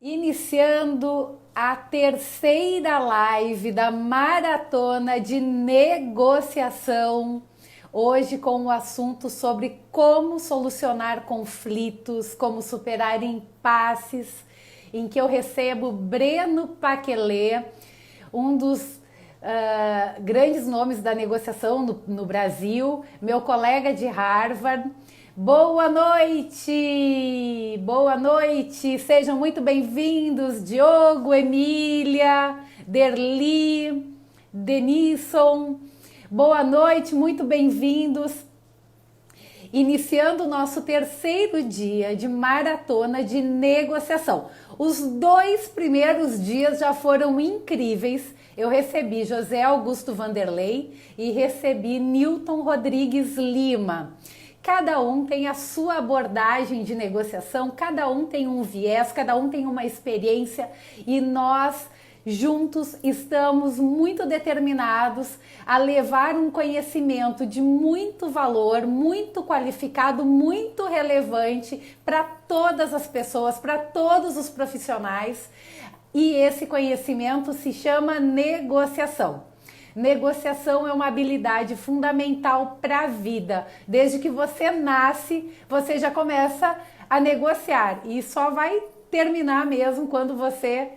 Iniciando a terceira live da maratona de negociação, hoje com o assunto sobre como solucionar conflitos, como superar impasses, em que eu recebo Breno Paquelê, um dos grandes nomes da negociação no Brasil, meu colega de Harvard. Boa noite! Boa noite! Sejam muito bem-vindos, Diogo, Emília, Derli, Denison. Boa noite, muito bem-vindos. Iniciando o nosso terceiro dia de maratona de negociação. Os 2 primeiros dias já foram incríveis. Eu recebi José Augusto Vanderlei e recebi Newton Rodrigues Lima. Cada um tem a sua abordagem de negociação, cada um tem um viés, cada um tem uma experiência e nós juntos estamos muito determinados a levar um conhecimento de muito valor, muito qualificado, muito relevante para todas as pessoas, para todos os profissionais. E esse conhecimento se chama negociação. Negociação é uma habilidade fundamental para a vida. Desde que você nasce, você já começa a negociar e só vai terminar mesmo quando você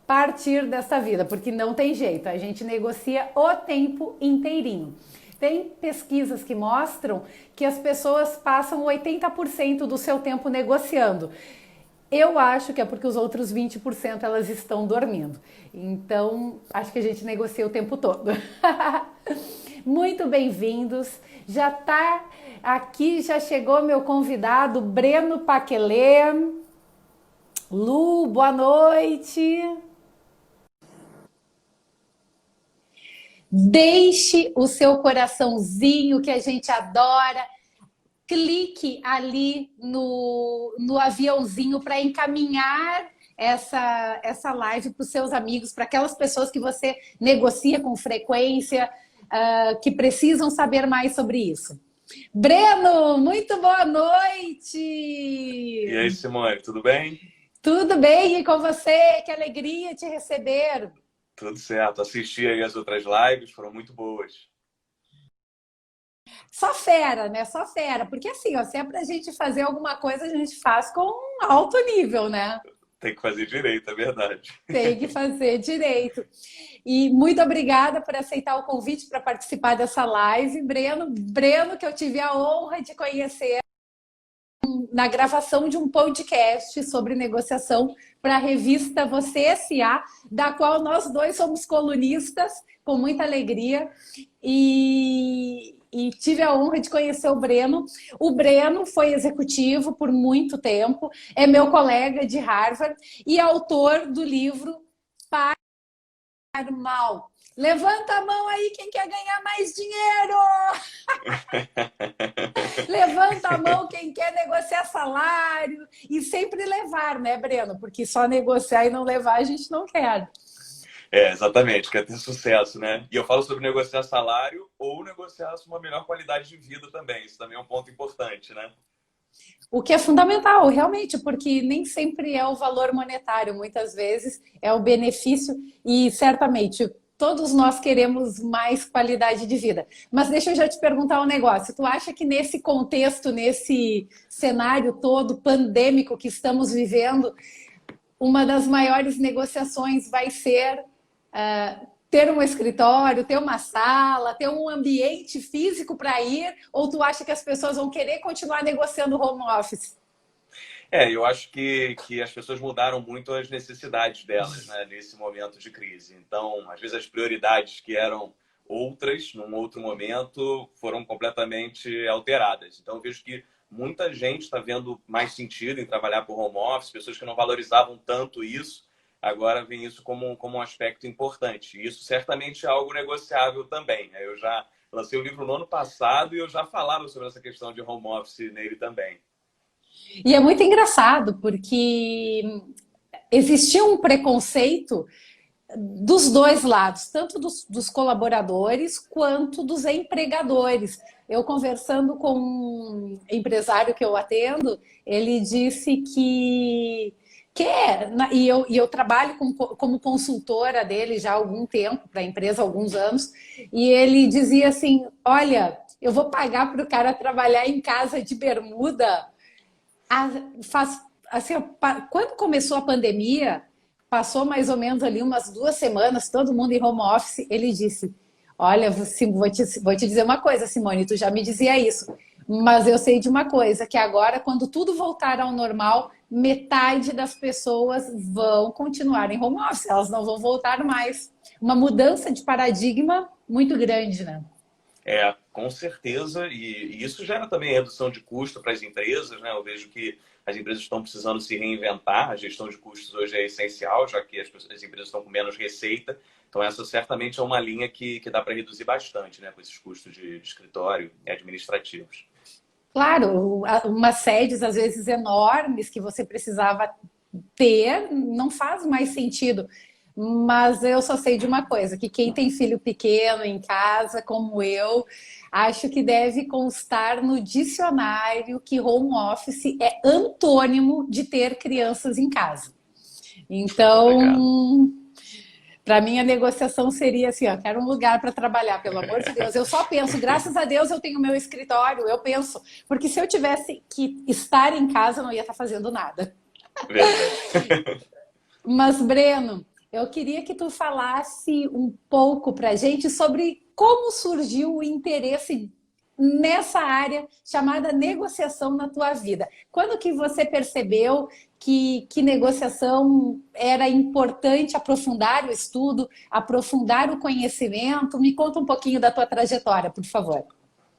partir dessa vida, porque não tem jeito, a gente negocia o tempo inteirinho. Tem pesquisas que mostram que as pessoas passam 80% do seu tempo negociando. Eu acho que é porque os outros 20% elas estão dormindo. Então, acho que a gente negocia o tempo todo. Muito bem-vindos. Já está aqui, já chegou meu convidado, Breno Paquelê. Lu, boa noite. Deixe o seu coraçãozinho que a gente adora. Clique ali no aviãozinho para encaminhar essa live para os seus amigos, para aquelas pessoas que você negocia com frequência, que precisam saber mais sobre isso. Breno, muito boa noite! E aí, Simone, tudo bem? Tudo bem? E com você? Que alegria te receber! Tudo certo. Assisti aí as outras lives, foram muito boas. Só fera, né? Só fera. Porque assim, ó, se é pra gente fazer alguma coisa, a gente faz com alto nível, né? Tem que fazer direito, é verdade. Tem que fazer direito. E muito obrigada por aceitar o convite para participar dessa live, Breno. Breno, que eu tive a honra de conhecer na gravação de um podcast sobre negociação para a revista Você S.A., da qual nós dois somos colunistas, com muita alegria. E tive a honra de conhecer o Breno. O Breno foi executivo por muito tempo, é meu colega de Harvard e autor do livro Par Mal. Levanta a mão aí quem quer ganhar mais dinheiro! Levanta a mão quem quer negociar salário e sempre levar, né, Breno? Porque só negociar e não levar a gente não quer. Exatamente, quer ter sucesso, né? E eu falo sobre negociar salário ou negociar uma melhor qualidade de vida também. Isso também é um ponto importante, né? O que é fundamental, realmente, porque nem sempre é o valor monetário, muitas vezes é o benefício e certamente todos nós queremos mais qualidade de vida. Mas deixa eu já te perguntar um negócio. Tu acha que nesse contexto, nesse cenário todo pandêmico que estamos vivendo, uma das maiores negociações vai ser ter um escritório, ter uma sala, ter um ambiente físico para ir, ou tu acha que as pessoas vão querer continuar negociando home office? Eu acho que as pessoas mudaram muito as necessidades delas, né, nesse momento de crise. Então, às vezes as prioridades que eram outras, num outro momento, foram completamente alteradas. Então, eu vejo que muita gente está vendo mais sentido em trabalhar por home office, pessoas que não valorizavam tanto isso, agora veem isso como um aspecto importante. E isso certamente é algo negociável também, né? Eu já lancei o livro no ano passado e eu já falava sobre essa questão de home office nele também. E é muito engraçado, porque existia um preconceito dos dois lados, tanto dos colaboradores quanto dos empregadores. Eu conversando com um empresário que eu atendo, ele disse e eu trabalho como consultora dele já há algum tempo, para a empresa há alguns anos, e ele dizia assim, olha, eu vou pagar para o cara trabalhar em casa de bermuda. Assim, quando começou a pandemia, passou mais ou menos ali umas 2 semanas, todo mundo em home office, ele disse, olha, vou te dizer uma coisa, Simone, tu já me dizia isso, mas eu sei de uma coisa, que agora, quando tudo voltar ao normal, metade das pessoas vão continuar em home office, elas não vão voltar mais. Uma mudança de paradigma muito grande, né? Com certeza, e isso gera também redução de custo para as empresas, né? Eu vejo que as empresas estão precisando se reinventar, a gestão de custos hoje é essencial, já que as empresas estão com menos receita, então essa certamente é uma linha que dá para reduzir bastante, né? Com esses custos de escritório e administrativos. Claro, umas sedes às vezes enormes que você precisava ter, não faz mais sentido. Mas eu só sei de uma coisa, que quem tem filho pequeno em casa, como eu, acho que deve constar no dicionário que home office é antônimo de ter crianças em casa. Então, para mim a negociação seria assim, ó, quero um lugar para trabalhar, pelo amor de Deus. Eu só penso, graças a Deus eu tenho meu escritório, eu penso, porque se eu tivesse que estar em casa, eu não ia estar fazendo nada. Verdade. Mas, Breno, eu queria que tu falasse um pouco para a gente sobre como surgiu o interesse nessa área chamada negociação na tua vida. Quando que você percebeu que negociação era importante aprofundar o estudo, aprofundar o conhecimento? Me conta um pouquinho da tua trajetória, por favor.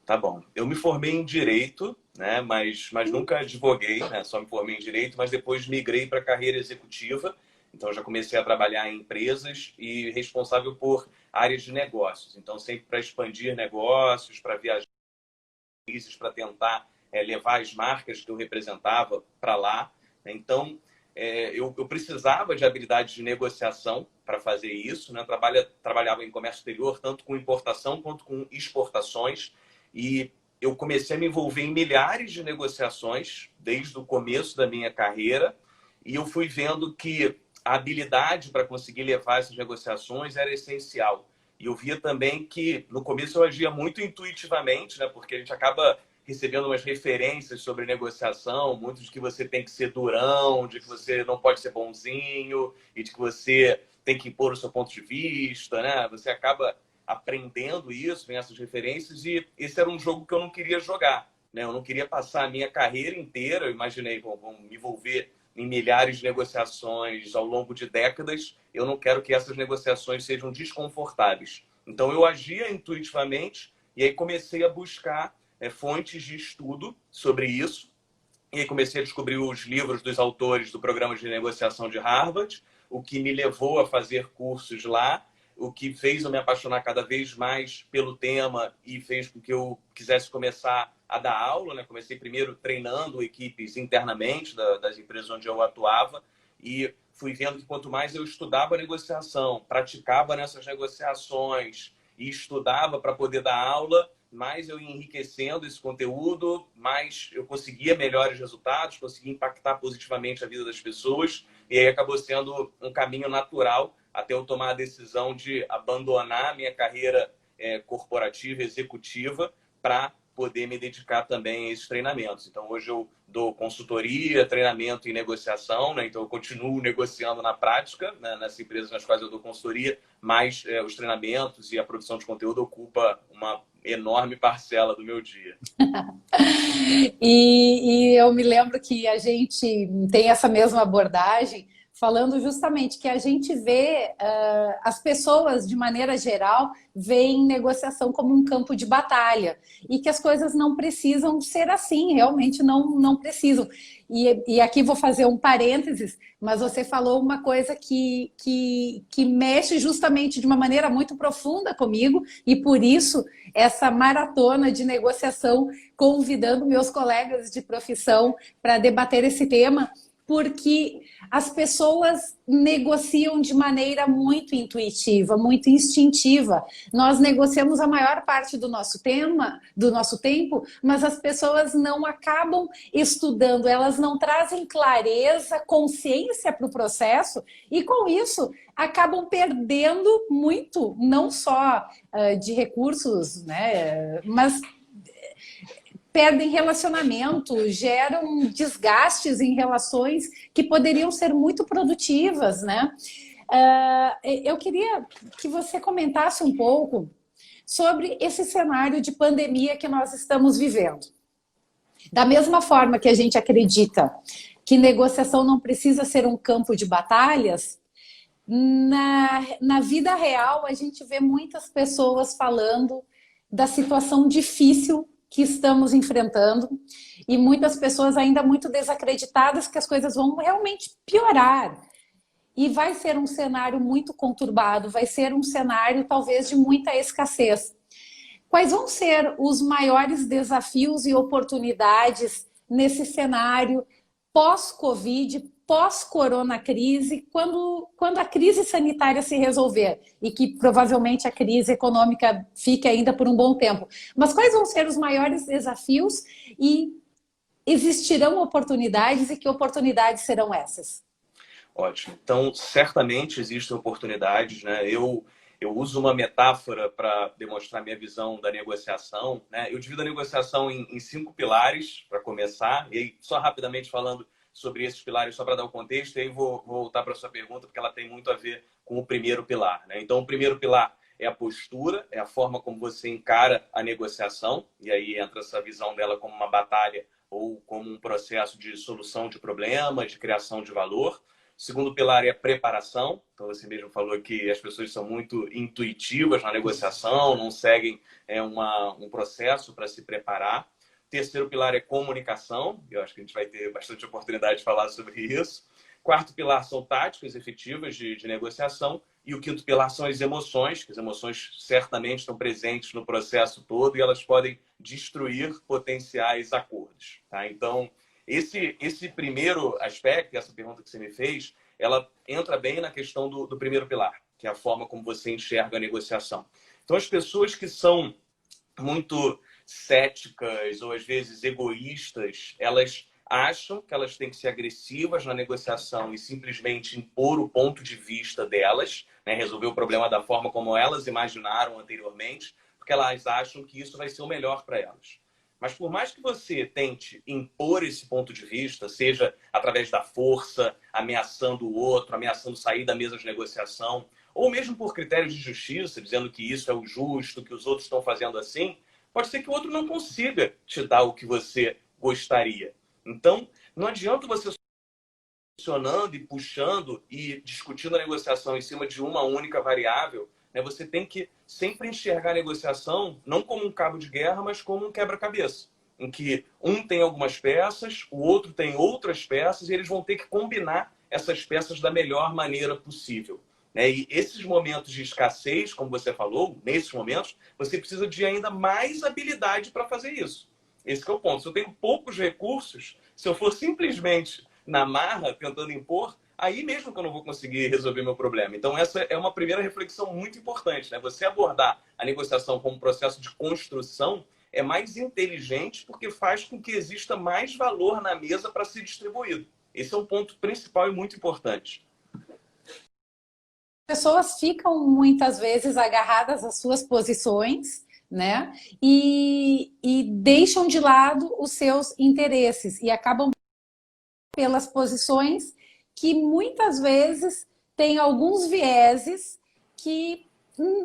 Tá bom. Eu me formei em Direito, né? Mas nunca advoguei, né? Só me formei em Direito, mas depois migrei para a carreira executiva. Então, já comecei a trabalhar em empresas e responsável por áreas de negócios. Então, sempre para expandir negócios, para viajar países, para tentar levar as marcas que eu representava para lá. Então, eu precisava de habilidades de negociação para fazer isso, né? Trabalhava em comércio exterior, tanto com importação quanto com exportações. E eu comecei a me envolver em milhares de negociações desde o começo da minha carreira. E eu fui vendo que a habilidade para conseguir levar essas negociações era essencial. E eu via também que no começo eu agia muito intuitivamente, né? Porque a gente acaba recebendo umas referências sobre negociação, muito de que você tem que ser durão, de que você não pode ser bonzinho e de que você tem que impor o seu ponto de vista, né? Você acaba aprendendo isso, vem essas referências, e esse era um jogo que eu não queria jogar, né? Eu não queria passar a minha carreira inteira, eu imaginei, vou me envolver em milhares de negociações ao longo de décadas, eu não quero que essas negociações sejam desconfortáveis. Então, eu agia intuitivamente e aí comecei a buscar fontes de estudo sobre isso. E aí comecei a descobrir os livros dos autores do programa de negociação de Harvard, o que me levou a fazer cursos lá, o que fez eu me apaixonar cada vez mais pelo tema e fez com que eu quisesse começar a dar aula, né? Comecei primeiro treinando equipes internamente das empresas onde eu atuava e fui vendo que quanto mais eu estudava a negociação, praticava nessas negociações e estudava para poder dar aula, mais eu ia enriquecendo esse conteúdo, mais eu conseguia melhores resultados, conseguia impactar positivamente a vida das pessoas, e aí acabou sendo um caminho natural até eu tomar a decisão de abandonar a minha carreira corporativa, executiva, para poder me dedicar também a esses treinamentos. Então, hoje eu dou consultoria, treinamento em negociação, né? Então eu continuo negociando na prática, né? Nas empresas nas quais eu dou consultoria, mas os treinamentos e a produção de conteúdo ocupa uma enorme parcela do meu dia. E eu me lembro que a gente tem essa mesma abordagem, falando justamente que a gente vê, as pessoas, de maneira geral, veem negociação como um campo de batalha e que as coisas não precisam ser assim, realmente não precisam. E aqui vou fazer um parênteses, mas você falou uma coisa que mexe justamente de uma maneira muito profunda comigo, e por isso essa maratona de negociação, convidando meus colegas de profissão para debater esse tema, porque as pessoas negociam de maneira muito intuitiva, muito instintiva. Nós negociamos a maior parte do nosso tempo, mas as pessoas não acabam estudando, elas não trazem clareza, consciência para o processo e com isso acabam perdendo muito, não só de recursos, né, mas perdem relacionamento, geram desgastes em relações que poderiam ser muito produtivas, né? Eu queria que você comentasse um pouco sobre esse cenário de pandemia que nós estamos vivendo. Da mesma forma que a gente acredita que negociação não precisa ser um campo de batalhas, na vida real a gente vê muitas pessoas falando da situação difícil que estamos enfrentando e muitas pessoas ainda muito desacreditadas que as coisas vão realmente piorar. E vai ser um cenário muito conturbado, vai ser um cenário talvez de muita escassez. Quais vão ser os maiores desafios e oportunidades nesse cenário pós-Covid, pós-corona crise, quando a crise sanitária se resolver e que provavelmente a crise econômica fique ainda por um bom tempo. Mas quais vão ser os maiores desafios e existirão oportunidades e que oportunidades serão essas? Ótimo. Então, certamente existem oportunidades, né? Eu uso uma metáfora para demonstrar minha visão da negociação, né? Eu divido a negociação em 5 pilares, para começar, e aí, só rapidamente falando sobre esses pilares, só para dar o contexto, e aí vou voltar para a sua pergunta, porque ela tem muito a ver com o primeiro pilar, né? Então, o primeiro pilar é a postura, é a forma como você encara a negociação, e aí entra essa visão dela como uma batalha ou como um processo de solução de problemas, de criação de valor. O segundo pilar é a preparação. Então, você mesmo falou que as pessoas são muito intuitivas na negociação, não seguem um processo para se preparar. O terceiro pilar é comunicação. Eu acho que a gente vai ter bastante oportunidade de falar sobre isso. Quarto pilar são táticas efetivas de negociação. E o quinto pilar são as emoções, que as emoções certamente estão presentes no processo todo e elas podem destruir potenciais acordos. Tá? Então, esse primeiro aspecto, essa pergunta que você me fez, ela entra bem na questão do primeiro pilar, que é a forma como você enxerga a negociação. Então, as pessoas que são muito céticas ou às vezes egoístas, elas acham que elas têm que ser agressivas na negociação e simplesmente impor o ponto de vista delas, né? Resolver o problema da forma como elas imaginaram anteriormente, porque elas acham que isso vai ser o melhor para elas. Mas por mais que você tente impor esse ponto de vista, seja através da força, ameaçando o outro, ameaçando sair da mesa de negociação, ou mesmo por critérios de justiça, dizendo que isso é o justo, que os outros estão fazendo assim, pode ser que o outro não consiga te dar o que você gostaria. Então, não adianta você funcionando e puxando e discutindo a negociação em cima de uma única variável, né? Você tem que sempre enxergar a negociação não como um cabo de guerra, mas como um quebra-cabeça, em que um tem algumas peças, o outro tem outras peças e eles vão ter que combinar essas peças da melhor maneira possível. Né? E esses momentos de escassez, como você falou, nesses momentos, você precisa de ainda mais habilidade para fazer isso. Esse que é o ponto. Se eu tenho poucos recursos, se eu for simplesmente na marra, tentando impor, aí mesmo que eu não vou conseguir resolver meu problema. Então, essa é uma primeira reflexão muito importante, né? Você abordar a negociação como um processo de construção é mais inteligente porque faz com que exista mais valor na mesa para ser distribuído. Esse é um ponto principal e muito importante. As pessoas ficam muitas vezes agarradas às suas posições, né? E deixam de lado os seus interesses e acabam pelas posições que muitas vezes têm alguns vieses que,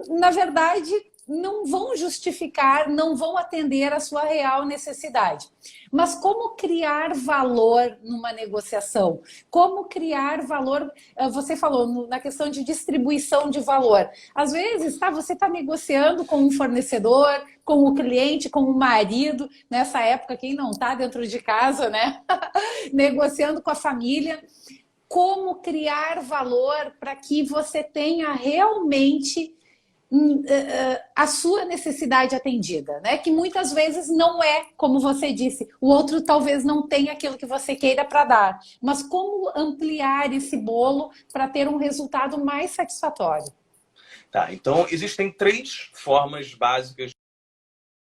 na verdade, não vão justificar, não vão atender a sua real necessidade. Mas como criar valor numa negociação? Como criar valor? Você falou na questão de distribuição de valor. Às vezes, você está negociando com um fornecedor, com o cliente, com o marido. Nessa época, quem não está dentro de casa, né? Negociando com a família. Como criar valor para que você tenha realmente a sua necessidade atendida, né? Que muitas vezes não é, como você disse, o outro talvez não tenha aquilo que você queira para dar, mas como ampliar esse bolo para ter um resultado mais satisfatório? Tá, então existem 3 formas básicas de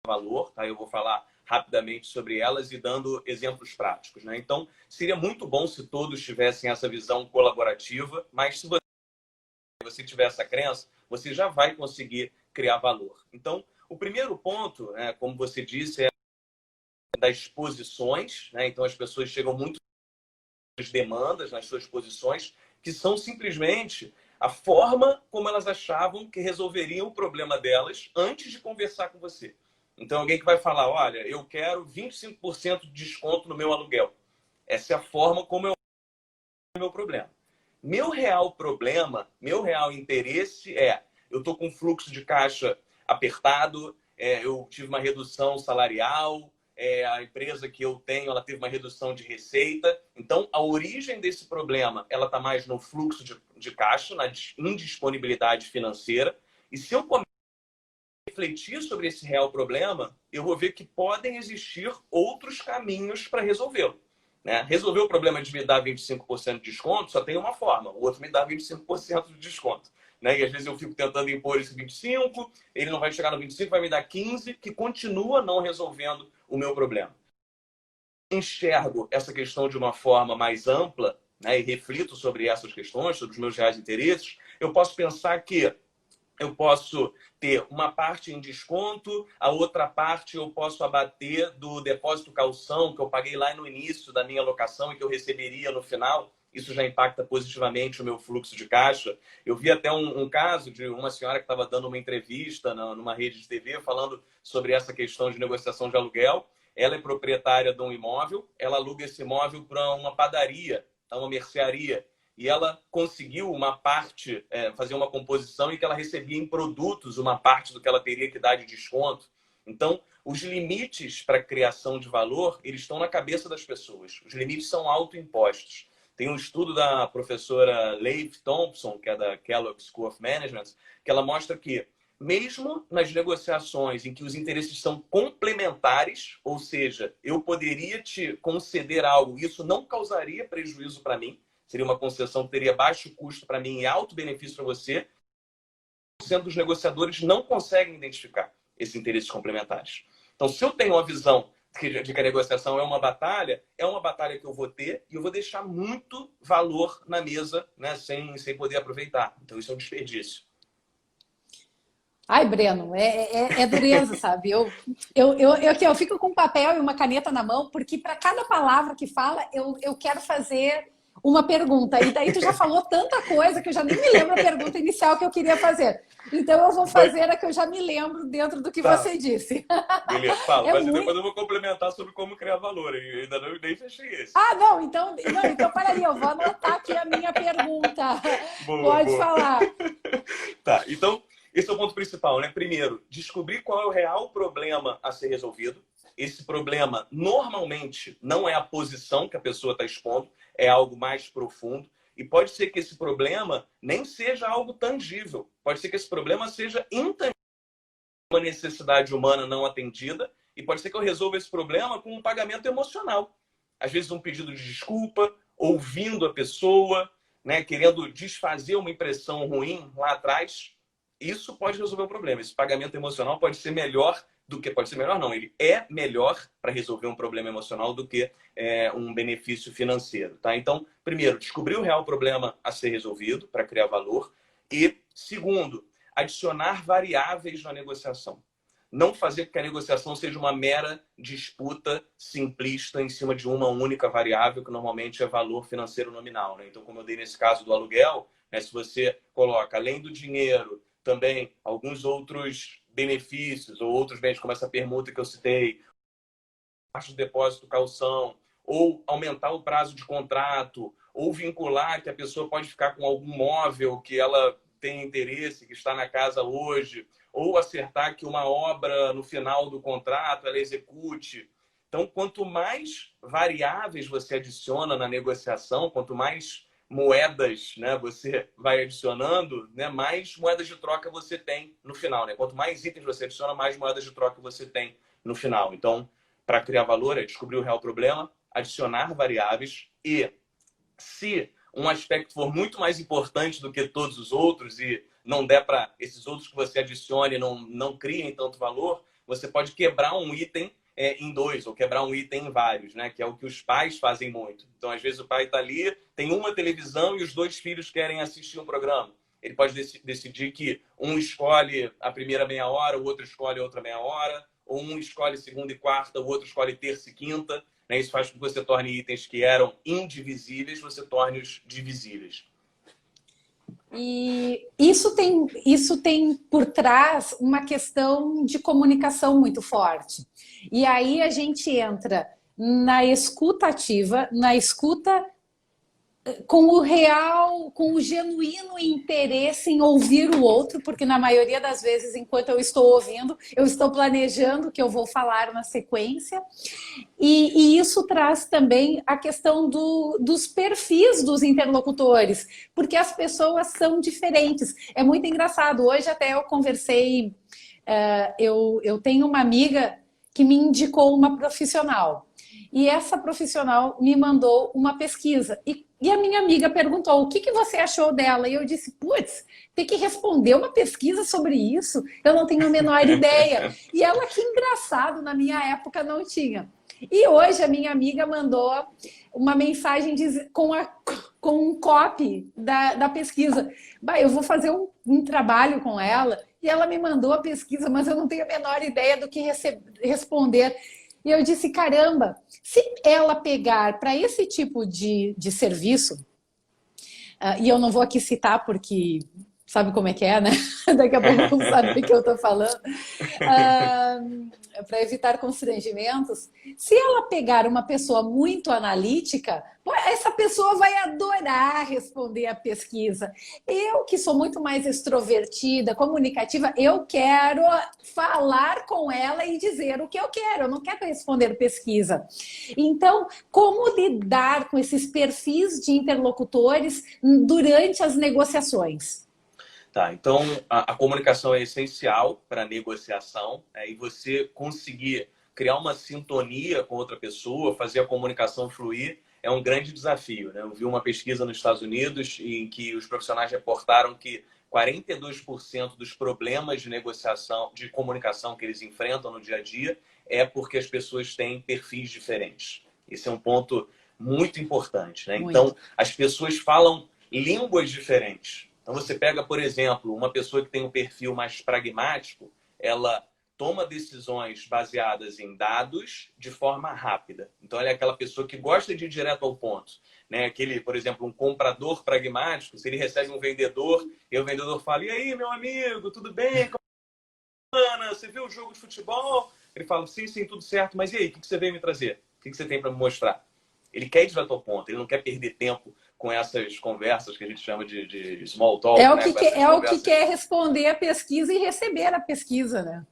valor, tá? Eu vou falar rapidamente sobre elas e dando exemplos práticos, né? Então, seria muito bom se todos tivessem essa visão colaborativa, mas se você tiver essa crença, você já vai conseguir criar valor. Então, o primeiro ponto, né, como você disse, é das posições, né? Então, as pessoas chegam muito às demandas nas suas posições, que são simplesmente a forma como elas achavam que resolveriam o problema delas antes de conversar com você. Então, alguém que vai falar, olha, eu quero 25% de desconto no meu aluguel. Essa é a forma como eu resolvo o meu problema. Meu real problema, meu real interesse é, eu estou com fluxo de caixa apertado, eu tive uma redução salarial, a empresa que eu tenho, ela teve uma redução de receita. Então, a origem desse problema, ela está mais no fluxo de caixa, na indisponibilidade financeira. E se eu começar a refletir sobre esse real problema, eu vou ver que podem existir outros caminhos para resolvê-lo. Né? Resolver o problema de me dar 25% de desconto só tem uma forma. O outro me dá 25% de desconto. Né? E às vezes eu fico tentando impor esse 25%, ele não vai chegar no 25%, vai me dar 15%, que continua não resolvendo o meu problema. Enxergo essa questão de uma forma mais ampla, né, e reflito sobre essas questões, sobre os meus reais interesses, eu posso pensar que eu posso ter uma parte em desconto, a outra parte eu posso abater do depósito calção que eu paguei lá no início da minha locação e que eu receberia no final. Isso já impacta positivamente o meu fluxo de caixa. Eu vi até um caso de uma senhora que estava dando uma entrevista numa rede de TV falando sobre essa questão de negociação de aluguel. Ela é proprietária de um imóvel, ela aluga esse imóvel para uma padaria, uma mercearia. E ela conseguiu uma parte, fazer uma composição em que ela recebia em produtos uma parte do que ela teria que dar de desconto. Então, os limites para a criação de valor, eles estão na cabeça das pessoas. Os limites são autoimpostos. Tem um estudo da professora Leif Thompson, que é da Kellogg School of Management, que ela mostra que, mesmo nas negociações em que os interesses são complementares, ou seja, eu poderia te conceder algo, isso não causaria prejuízo para mim, seria uma concessão que teria baixo custo para mim e alto benefício para você, os negociadores não conseguem identificar esses interesses complementares. Então, se eu tenho uma visão de que a negociação é uma batalha que eu vou ter e eu vou deixar muito valor na mesa, né, sem poder aproveitar. Então, isso é um desperdício. Ai, Breno, é dureza, sabe? Eu fico com um papel e uma caneta na mão, porque para cada palavra que fala, eu quero fazer uma pergunta. E daí tu já falou tanta coisa que eu já nem me lembro a pergunta inicial que eu queria fazer. Então eu vou fazer a que eu já me lembro dentro do que você disse. Beleza, fala. É Mas muito... depois eu vou complementar sobre como criar valor. Eu ainda nem fechei esse. Ah, não, então peraí, eu vou anotar aqui a minha pergunta. Boa, Pode boa. falar. Tá, então, esse é o ponto principal, né? Primeiro, descobrir qual é o real problema a ser resolvido. Esse problema, normalmente, não é a posição que a pessoa está expondo, é algo mais profundo. E pode ser que esse problema nem seja algo tangível. Pode ser que esse problema seja intangível, uma necessidade humana não atendida. E pode ser que eu resolva esse problema com um pagamento emocional. Às vezes um pedido de desculpa, ouvindo a pessoa, né, querendo desfazer uma impressão ruim lá atrás. Isso pode resolver o problema. Esse pagamento emocional pode ser melhor do que... Pode ser melhor, não. Ele é melhor para resolver um problema emocional do que um benefício financeiro. Tá? Então, primeiro, descobrir o real problema a ser resolvido para criar valor. E, segundo, adicionar variáveis na negociação. Não fazer com que a negociação seja uma mera disputa simplista em cima de uma única variável, que normalmente é valor financeiro nominal. Né? Então, como eu dei nesse caso do aluguel, né, se você coloca, além do dinheiro, também alguns outros benefícios ou outros bens, como essa permuta que eu citei, parte do depósito calção, ou aumentar o prazo de contrato, ou vincular que a pessoa pode ficar com algum móvel que ela tem interesse, que está na casa hoje, ou acertar que uma obra no final do contrato ela execute. Então, quanto mais variáveis você adiciona na negociação, quanto mais moedas, né, você vai adicionando, né, mais moedas de troca você tem no final, né? Quanto mais itens você adiciona, mais moedas de troca você tem no final. Então, para criar valor, é descobrir o real problema, adicionar variáveis e, se um aspecto for muito mais importante do que todos os outros e não der para esses outros que você adicione não criem tanto valor, você pode quebrar um item em dois, ou quebrar um item em vários, né? Que é o que os pais fazem muito. Então, às vezes, o pai está ali, tem uma televisão e os dois filhos querem assistir um programa. Ele pode decidir que um escolhe a primeira meia hora, o outro escolhe a outra meia hora, ou um escolhe segunda e quarta, o outro escolhe terça e quinta. Né? Isso faz com que você torne itens que eram indivisíveis, você torne-os divisíveis. E isso tem por trás uma questão de comunicação muito forte. E aí a gente entra na escuta ativa, na escuta com o real, com o genuíno interesse em ouvir o outro, porque na maioria das vezes, enquanto eu estou ouvindo, eu estou planejando o que eu vou falar na sequência. E isso traz também a questão dos perfis dos interlocutores, porque as pessoas são diferentes. É muito engraçado. Hoje até eu conversei, eu tenho uma amiga que me indicou uma profissional. E essa profissional me mandou uma pesquisa. E a minha amiga perguntou, o que você achou dela? E eu disse, putz, tem que responder uma pesquisa sobre isso? Eu não tenho a menor ideia. E ela, que engraçado, na minha época não tinha. E hoje a minha amiga mandou uma mensagem com um copy da pesquisa. Bah, eu vou fazer um trabalho com ela e ela me mandou a pesquisa, mas eu não tenho a menor ideia do que responder. E eu disse, caramba, se ela pegar para esse tipo de serviço, e eu não vou aqui citar porque sabe como é que é, né? Daqui a pouco não sabe do que eu estou falando. Para evitar constrangimentos, se ela pegar uma pessoa muito analítica, essa pessoa vai adorar responder a pesquisa. Eu, que sou muito mais extrovertida, comunicativa, eu quero falar com ela e dizer o que eu quero, eu não quero responder pesquisa. Então, como lidar com esses perfis de interlocutores durante as negociações? Tá, então a comunicação é essencial para a negociação, e você conseguir criar uma sintonia com outra pessoa, fazer a comunicação fluir, é um grande desafio. Né? Eu vi uma pesquisa nos Estados Unidos em que os profissionais reportaram que 42% dos problemas de negociação, de comunicação que eles enfrentam no dia a dia é porque as pessoas têm perfis diferentes. Esse é um ponto muito importante. Né? Muito. Então, as pessoas falam línguas diferentes. Então, você pega, por exemplo, uma pessoa que tem um perfil mais pragmático, ela toma decisões baseadas em dados de forma rápida. Então, ela é aquela pessoa que gosta de ir direto ao ponto. Né? Aquele, por exemplo, um comprador pragmático, se ele recebe um vendedor, e o vendedor fala, e aí, meu amigo, tudo bem? Você viu o jogo de futebol? Ele fala, sim, tudo certo, mas e aí, o que você veio me trazer? O que você tem para me mostrar? Ele quer ir direto ao ponto, ele não quer perder tempo com essas conversas que a gente chama de small talk. É o, né? o que quer responder a pesquisa e receber a pesquisa, né?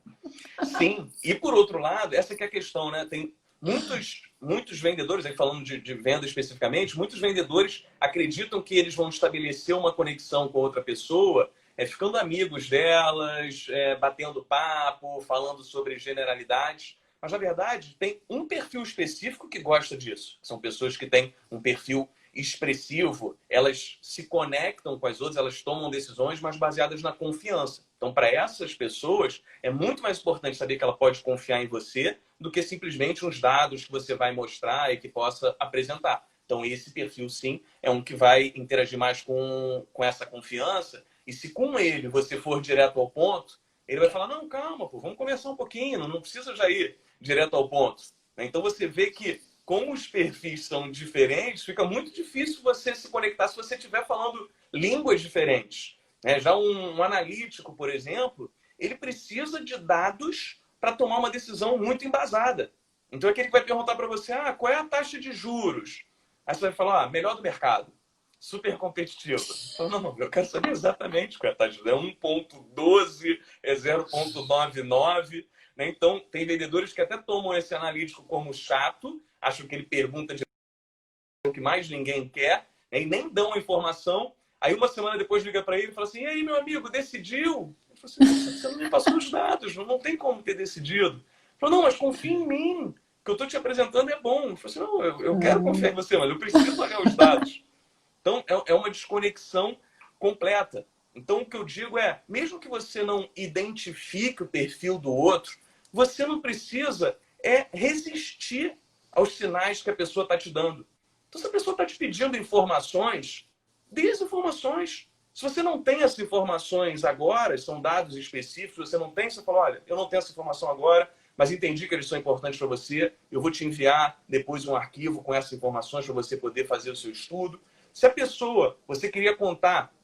Sim, e por outro lado, essa que é a questão, né? Tem muitos vendedores, aí falando de venda especificamente, muitos vendedores acreditam que eles vão estabelecer uma conexão com outra pessoa, ficando amigos delas, batendo papo, falando sobre generalidades. Mas, na verdade, tem um perfil específico que gosta disso. São pessoas que têm um perfil expressivo, elas se conectam com as outras, elas tomam decisões, mas baseadas na confiança. Então, para essas pessoas, é muito mais importante saber que ela pode confiar em você do que simplesmente uns dados que você vai mostrar e que possa apresentar. Então, esse perfil, sim, é um que vai interagir mais com essa confiança. E se com ele você for direto ao ponto, ele vai falar, não, calma, pô, vamos conversar um pouquinho, não precisa já ir direto ao ponto. Então, você vê que como os perfis são diferentes, fica muito difícil você se conectar se você estiver falando línguas diferentes. Já um analítico, por exemplo, ele precisa de dados para tomar uma decisão muito embasada. Então, é aquele que vai perguntar para você, qual é a taxa de juros? Aí você vai falar, melhor do mercado, super competitivo. Então, não, eu quero saber exatamente qual é a taxa de juros. É 1,12, é 0,99. Então, tem vendedores que até tomam esse analítico como chato, acham que ele pergunta de o que mais ninguém quer, E nem dão a informação. Aí uma semana depois liga para ele e fala assim, e aí, meu amigo, decidiu? Eu falo assim, você não me passou os dados, não tem como ter decidido. Ele falou, não, mas confia em mim. O que eu estou te apresentando é bom. Eu falei assim, não, eu quero confiar em você, mas eu preciso olhar os dados. Então, é uma desconexão completa. Então, o que eu digo é, mesmo que você não identifique o perfil do outro, você não precisa resistir aos sinais que a pessoa está te dando. Então, se a pessoa está te pedindo informações, dê as informações. Se você não tem essas informações agora, são dados específicos, você não tem, você fala, olha, eu não tenho essa informação agora, mas entendi que eles são importantes para você, eu vou te enviar depois um arquivo com essas informações para você poder fazer o seu estudo. Se a pessoa, você queria contar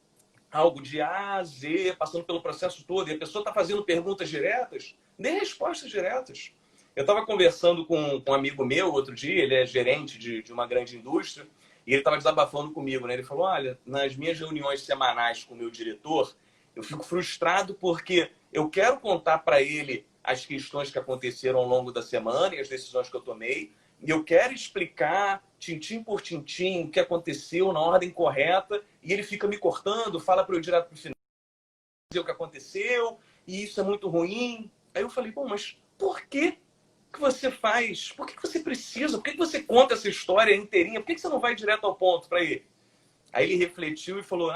algo de A a Z, passando pelo processo todo, e a pessoa está fazendo perguntas diretas, dê respostas diretas. Eu estava conversando com um amigo meu outro dia, ele é gerente de uma grande indústria, e ele estava desabafando comigo, né? Ele falou, olha, nas minhas reuniões semanais com o meu diretor, eu fico frustrado porque eu quero contar para ele as questões que aconteceram ao longo da semana e as decisões que eu tomei, e eu quero explicar, tintim por tintim, o que aconteceu na ordem correta, e ele fica me cortando, fala para eu ir direto para o final, dizer o que aconteceu, e isso é muito ruim. Aí eu falei, bom, mas por que você faz? Por que você precisa? Por que você conta essa história inteirinha? Por que você não vai direto ao ponto para ele? Aí ele refletiu e falou,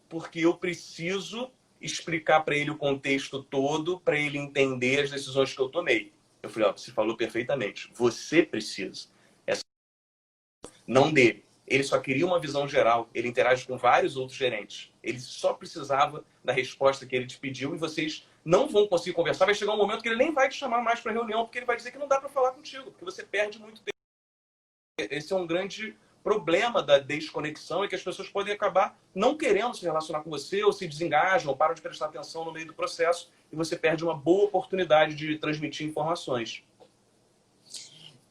porque eu preciso explicar para ele o contexto todo, para ele entender as decisões que eu tomei. Eu falei, você falou perfeitamente. Você precisa. Não dele. Ele só queria uma visão geral. Ele interage com vários outros gerentes. Ele só precisava da resposta que ele te pediu e vocês não vão conseguir conversar. Vai chegar um momento que ele nem vai te chamar mais para reunião, porque ele vai dizer que não dá para falar contigo, porque você perde muito tempo. Esse é um grande problema da desconexão, é que as pessoas podem acabar não querendo se relacionar com você, ou se desengajam, ou param de prestar atenção no meio do processo, e você perde uma boa oportunidade de transmitir informações.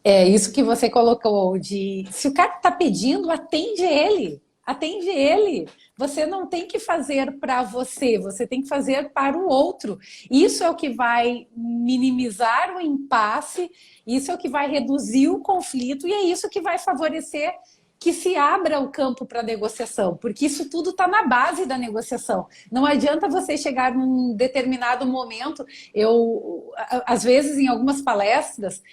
É isso que você colocou de se o cara está pedindo, atende ele. Atende ele. Você não tem que fazer para você, você tem que fazer para o outro. Isso é o que vai minimizar o impasse, isso é o que vai reduzir o conflito e é isso que vai favorecer que se abra o campo para negociação, porque isso tudo está na base da negociação. Não adianta você chegar num determinado momento. Às vezes, em algumas palestras,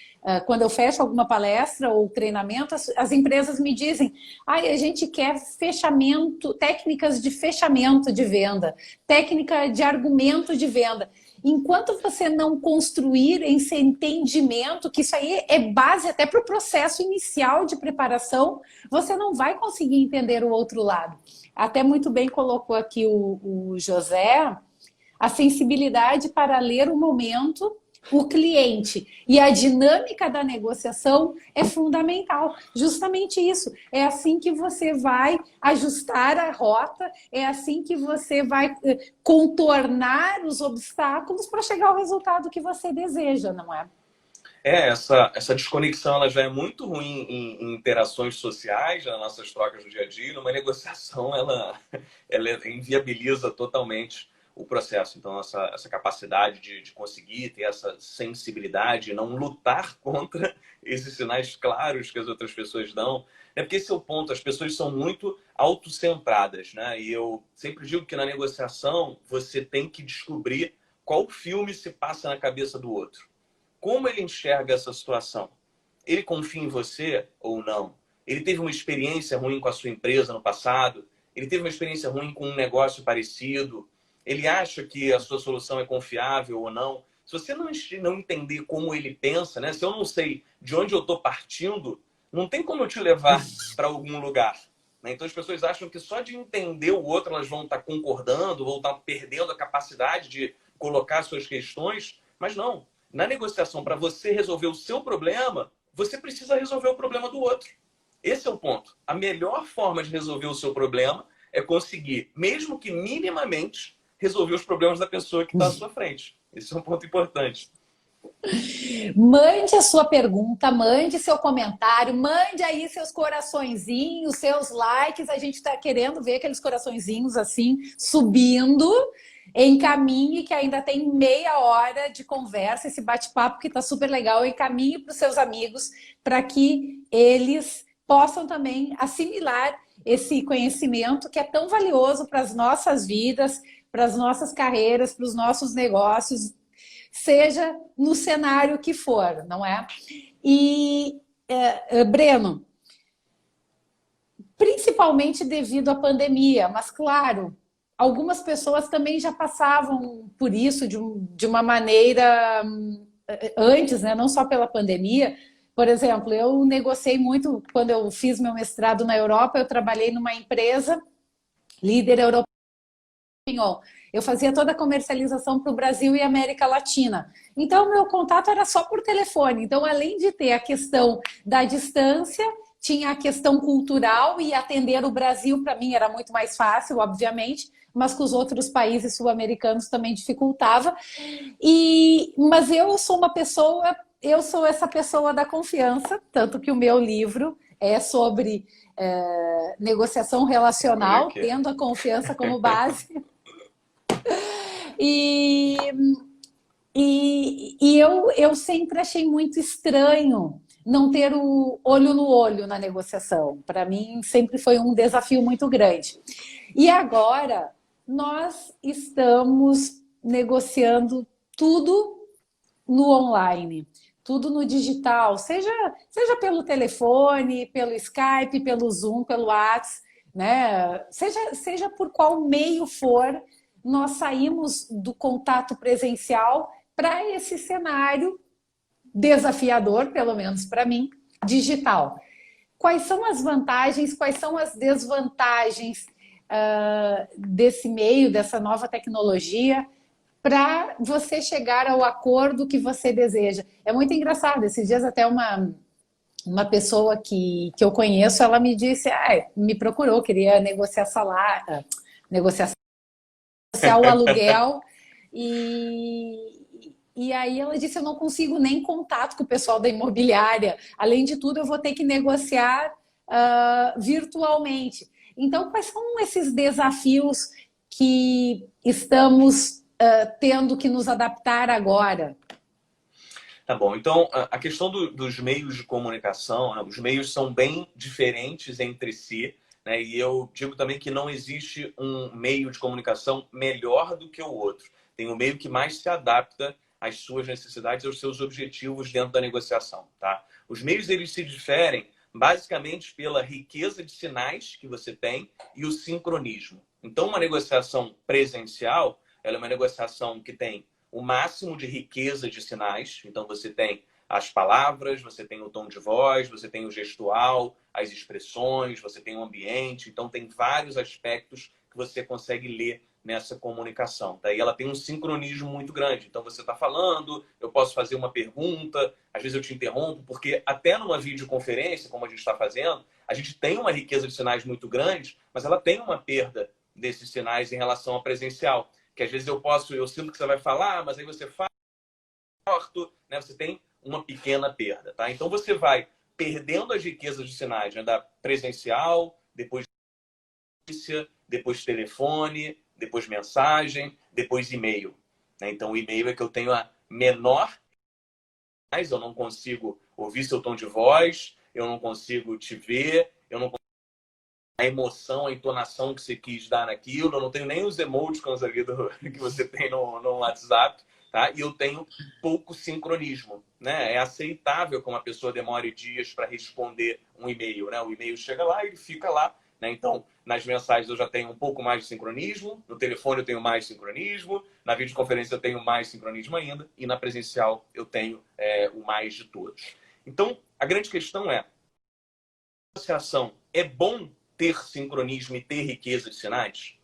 quando eu fecho alguma palestra ou treinamento, as empresas me dizem, a gente quer fechamento, técnicas de fechamento de venda, técnica de argumento de venda. Enquanto você não construir esse entendimento, que isso aí é base até para o processo inicial de preparação, você não vai conseguir entender o outro lado. Até muito bem colocou aqui o José, a sensibilidade para ler o momento, o cliente e a dinâmica da negociação é fundamental. Justamente isso. É assim que você vai ajustar a rota, é assim que você vai contornar os obstáculos para chegar ao resultado que você deseja, não é? Essa desconexão ela já é muito ruim em interações sociais, nas nossas trocas do dia a dia. Numa negociação, ela inviabiliza totalmente o processo. Então, essa capacidade de conseguir ter essa sensibilidade, não lutar contra esses sinais claros que as outras pessoas dão. É porque esse é o ponto, as pessoas são muito autocentradas, né? E eu sempre digo que na negociação você tem que descobrir qual filme se passa na cabeça do outro. Como ele enxerga essa situação? Ele confia em você ou não? Ele teve uma experiência ruim com a sua empresa no passado? Ele teve uma experiência ruim com um negócio parecido? Ele acha que a sua solução é confiável ou não? Se você não entender como ele pensa, né? Se eu não sei de onde eu estou partindo, não tem como eu te levar para algum lugar. Né? Então as pessoas acham que só de entender o outro elas vão estar concordando, vão estar perdendo a capacidade de colocar suas questões, mas não. Na negociação, para você resolver o seu problema, você precisa resolver o problema do outro. Esse é o ponto. A melhor forma de resolver o seu problema é conseguir, mesmo que minimamente, resolver os problemas da pessoa que está à sua frente. Esse é um ponto importante. Mande a sua pergunta, mande seu comentário, mande aí seus coraçõezinhos, seus likes. A gente está querendo ver aqueles coraçõezinhos assim subindo. Encaminhe, que ainda tem meia hora de conversa, esse bate-papo que está super legal. Encaminhe para os seus amigos para que eles possam também assimilar esse conhecimento que é tão valioso para as nossas vidas, para as nossas carreiras, para os nossos negócios, seja no cenário que for, não é? E, Breno, principalmente devido à pandemia, mas claro, algumas pessoas também já passavam por isso de uma maneira antes, né? Não só pela pandemia. Por exemplo, eu negociei muito quando eu fiz meu mestrado na Europa, eu trabalhei numa empresa líder europeu. Eu fazia toda a comercialização para o Brasil e América Latina. Então, meu contato era só por telefone. Então, além de ter a questão da distância, tinha a questão cultural e atender o Brasil, para mim, era muito mais fácil, obviamente, mas com os outros países sul-americanos também dificultava. Mas eu sou uma pessoa, eu sou essa pessoa da confiança, tanto que o meu livro é sobre negociação relacional, tendo a confiança como base. E, eu sempre achei muito estranho não ter o olho no olho na negociação. Para mim, sempre foi um desafio muito grande. E agora, nós estamos negociando tudo no online, tudo no digital, seja pelo telefone, pelo Skype, pelo Zoom, pelo WhatsApp, né? Seja por qual meio for, nós saímos do contato presencial para esse cenário desafiador, pelo menos para mim, digital. Quais são as vantagens, quais são as desvantagens desse meio, dessa nova tecnologia, para você chegar ao acordo que você deseja? É muito engraçado. Esses dias até uma pessoa que eu conheço, ela me disse, me procurou, queria negociar salário, negociar o aluguel, e aí ela disse, eu não consigo nem contato com o pessoal da imobiliária. Além de tudo, eu vou ter que negociar virtualmente. Então, quais são esses desafios que estamos tendo que nos adaptar agora? Tá bom, então a questão dos meios de comunicação, né, os meios são bem diferentes entre si, né, e eu digo também que não existe um meio de comunicação melhor do que o outro. Tem um meio que mais se adapta às suas necessidades, aos seus objetivos dentro da negociação. Tá? Os meios eles se diferem basicamente pela riqueza de sinais que você tem e o sincronismo. Então, uma negociação presencial, ela é uma negociação que tem o máximo de riqueza de sinais. Então, você tem as palavras, você tem o tom de voz, você tem o gestual, as expressões, você tem o ambiente. Então, tem vários aspectos que você consegue ler nessa comunicação. Tá? E ela tem um sincronismo muito grande. Então, você está falando, eu posso fazer uma pergunta, às vezes eu te interrompo, porque até numa videoconferência, como a gente está fazendo, a gente tem uma riqueza de sinais muito grande, mas ela tem uma perda desses sinais em relação ao presencial. Que às vezes eu sinto que você vai falar, mas aí você fala, né? Você tem uma pequena perda, tá? Então você vai perdendo as riquezas de sinais, né? Da presencial, depois telefone, depois mensagem, depois e-mail, né? Então o e-mail é que eu tenho a menor, mas eu não consigo ouvir seu tom de voz, eu não consigo te ver, eu não consigo a emoção, a entonação que você quis dar naquilo. Eu não tenho nem os emoticons ali que você tem no WhatsApp, tá? E eu tenho pouco sincronismo, né? É aceitável que uma pessoa demore dias para responder um e-mail, né? O e-mail chega lá e ele fica lá, né? Então, nas mensagens eu já tenho um pouco mais de sincronismo, no telefone eu tenho mais sincronismo, na videoconferência eu tenho mais sincronismo ainda, e na presencial eu tenho o mais de todos. Então, a grande questão é, a negociação é bom ter sincronismo e ter riqueza de sinais?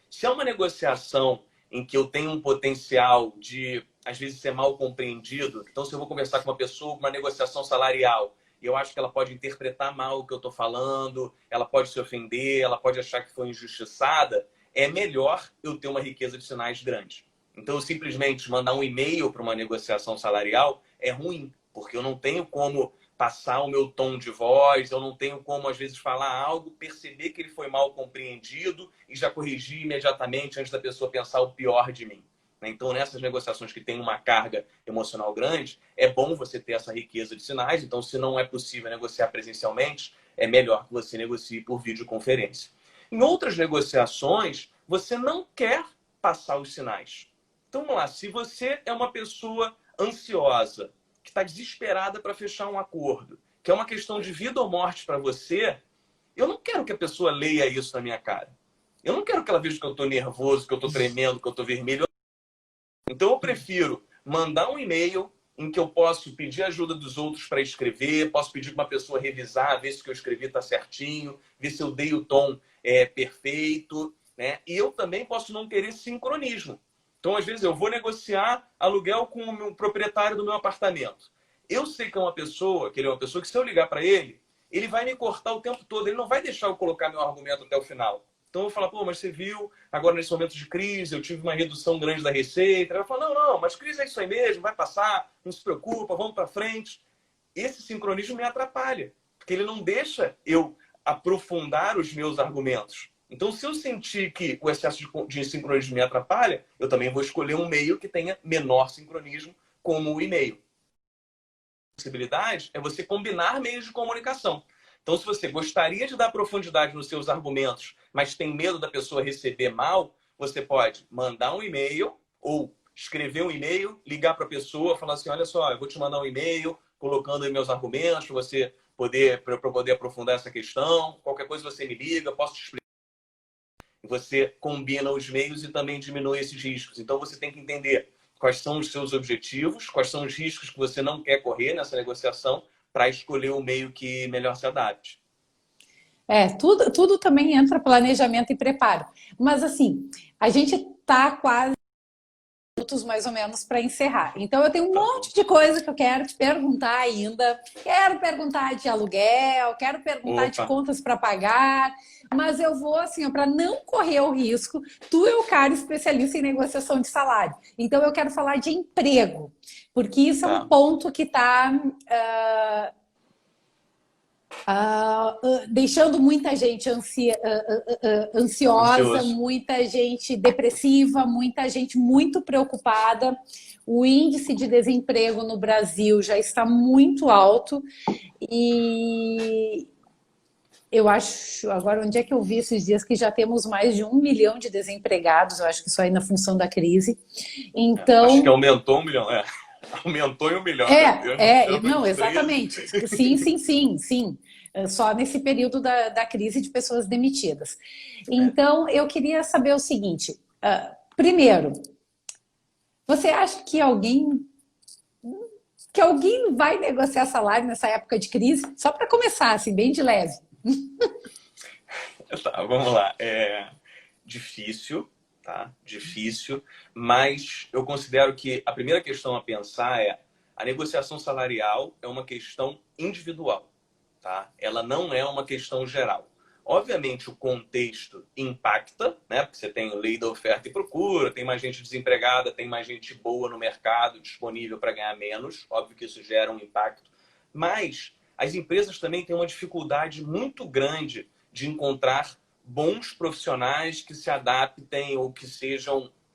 Se é uma negociação em que eu tenho um potencial de, às vezes, ser mal compreendido, então se eu vou conversar com uma pessoa, uma negociação salarial, e eu acho que ela pode interpretar mal o que eu estou falando, ela pode se ofender, ela pode achar que foi injustiçada, é melhor eu ter uma riqueza de sinais grande. Então, eu simplesmente mandar um e-mail para uma negociação salarial é ruim, porque eu não tenho como passar o meu tom de voz, eu não tenho como, às vezes, falar algo, perceber que ele foi mal compreendido e já corrigir imediatamente antes da pessoa pensar o pior de mim. né? Então, nessas negociações que tem uma carga emocional grande, é bom você ter essa riqueza de sinais. Então, se não é possível negociar presencialmente, é melhor que você negocie por videoconferência. Em outras negociações, você não quer passar os sinais. Então, vamos lá. Se você é uma pessoa ansiosa, que está desesperada para fechar um acordo, que é uma questão de vida ou morte para você, eu não quero que a pessoa leia isso na minha cara. Eu não quero que ela veja que eu estou nervoso, que eu estou tremendo, que eu estou vermelho. Então, eu prefiro mandar um e-mail em que eu posso pedir ajuda dos outros para escrever, posso pedir para uma pessoa revisar, ver se o que eu escrevi está certinho, ver se eu dei o tom perfeito, né? E eu também posso não querer sincronismo. Então, às vezes, eu vou negociar aluguel com o meu proprietário do meu apartamento. Eu sei que é uma pessoa, que ele é uma pessoa que, se eu ligar para ele, ele vai me cortar o tempo todo, ele não vai deixar eu colocar meu argumento até o final. Então, eu vou falar, pô, mas você viu, agora nesse momento de crise, eu tive uma redução grande da receita. Ele vai falar, não, mas crise é isso aí mesmo, vai passar, não se preocupa, vamos para frente. Esse sincronismo me atrapalha, porque ele não deixa eu aprofundar os meus argumentos. Então, se eu sentir que o excesso de sincronismo me atrapalha, eu também vou escolher um meio que tenha menor sincronismo, como o e-mail. A possibilidade é você combinar meios de comunicação. Então, se você gostaria de dar profundidade nos seus argumentos, mas tem medo da pessoa receber mal, você pode mandar um e-mail ou escrever um e-mail, ligar para a pessoa, falar assim, olha só, eu vou te mandar um e-mail colocando aí meus argumentos para você para eu poder aprofundar essa questão. Qualquer coisa você me liga, posso te explicar. Você combina os meios e também diminui esses riscos. Então, você tem que entender quais são os seus objetivos, quais são os riscos que você não quer correr nessa negociação, para escolher o meio que melhor se adapte. Tudo também entra planejamento e preparo. Mas assim, a gente está quase minutos mais ou menos para encerrar. Então eu tenho um monte de coisa que eu quero te perguntar ainda. Quero perguntar de aluguel, quero perguntar de contas para pagar, mas eu vou assim, para não correr o risco, tu é o cara especialista em negociação de salário. Então eu quero falar de emprego, porque isso é um ponto que está deixando muita gente ansiosa, muita gente depressiva, muita gente muito preocupada. O índice de desemprego no Brasil já está muito alto e eu acho, agora onde é que eu vi esses dias que já temos mais de 1 milhão de desempregados, eu acho que isso aí na função da crise. Então, acho que aumentou 1 milhão, aumentou em 1 milhão. Não, exatamente. Sim. Só nesse período da crise de pessoas demitidas. Então, eu queria saber o seguinte. Primeiro, você acha que alguém vai negociar salário nessa época de crise? Só para começar, assim, bem de leve. Tá, vamos lá. Difícil, tá? Difícil, mas eu considero que a primeira questão a pensar é a negociação salarial é uma questão individual. Tá? Ela não é uma questão geral. Obviamente, o contexto impacta, né? Porque você tem lei da oferta e procura, tem mais gente desempregada, tem mais gente boa no mercado disponível para ganhar menos. Óbvio que isso gera um impacto. Mas as empresas também têm uma dificuldade muito grande de encontrar bons profissionais que se adaptem ou que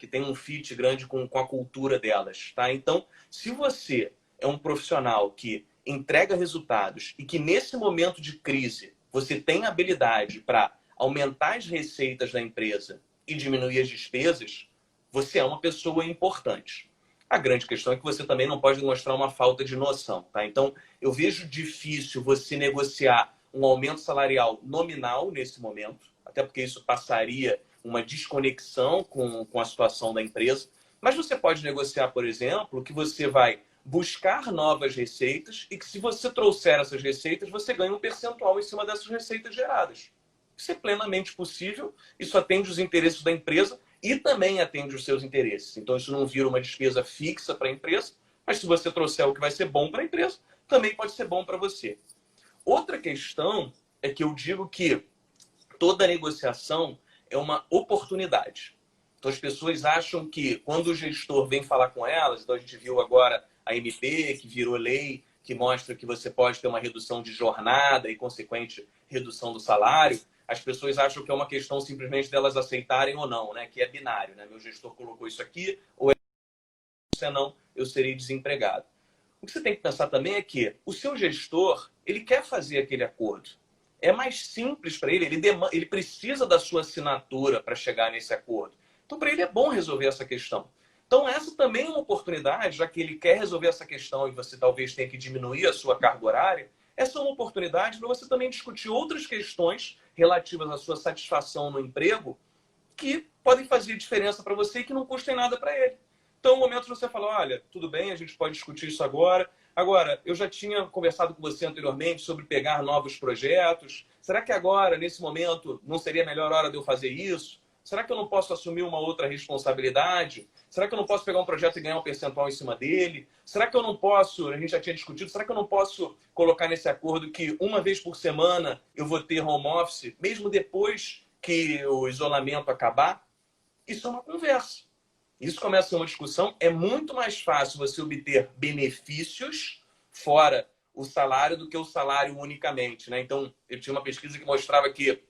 tenham um fit grande com a cultura delas. Tá? Então, se você é um profissional que entrega resultados e que nesse momento de crise você tem habilidade para aumentar as receitas da empresa e diminuir as despesas, você é uma pessoa importante. A grande questão é que você também não pode demonstrar uma falta de noção. Tá? Então, eu vejo difícil você negociar um aumento salarial nominal nesse momento, até porque isso passaria uma desconexão com a situação da empresa. Mas você pode negociar, por exemplo, que você vai buscar novas receitas e que, se você trouxer essas receitas, você ganha um percentual em cima dessas receitas geradas. Isso é plenamente possível, isso atende os interesses da empresa e também atende os seus interesses. Então, isso não vira uma despesa fixa para a empresa, mas se você trouxer o que vai ser bom para a empresa, também pode ser bom para você. Outra questão é que eu digo que toda negociação é uma oportunidade. Então, as pessoas acham que quando o gestor vem falar com elas, então a gente viu agora a MP, que virou lei, que mostra que você pode ter uma redução de jornada e consequente redução do salário. as pessoas acham que é uma questão simplesmente delas aceitarem ou não, né? Que é binário, né? Meu gestor colocou isso aqui, ou senão eu serei desempregado. O que você tem que pensar também é que o seu gestor, ele quer fazer aquele acordo. É mais simples para ele, ele precisa da sua assinatura para chegar nesse acordo. Então, para ele é bom resolver essa questão. Então, essa também é uma oportunidade, já que ele quer resolver essa questão e você talvez tenha que diminuir a sua carga horária, essa é uma oportunidade para você também discutir outras questões relativas à sua satisfação no emprego que podem fazer diferença para você e que não custem nada para ele. Então, o momento de você falar, olha, tudo bem, a gente pode discutir isso agora. Agora, eu já tinha conversado com você anteriormente sobre pegar novos projetos. Será que agora, nesse momento, não seria a melhor hora de eu fazer isso? Será que eu não posso assumir uma outra responsabilidade? Será que eu não posso pegar um projeto e ganhar um percentual em cima dele? Será que eu não posso, a gente já tinha discutido, será que eu não posso colocar nesse acordo que uma vez por semana eu vou ter home office, mesmo depois que o isolamento acabar? Isso é uma conversa. Isso começa a ser uma discussão. É muito mais fácil você obter benefícios fora o salário do que o salário unicamente, né? Então, eu tinha uma pesquisa que mostrava que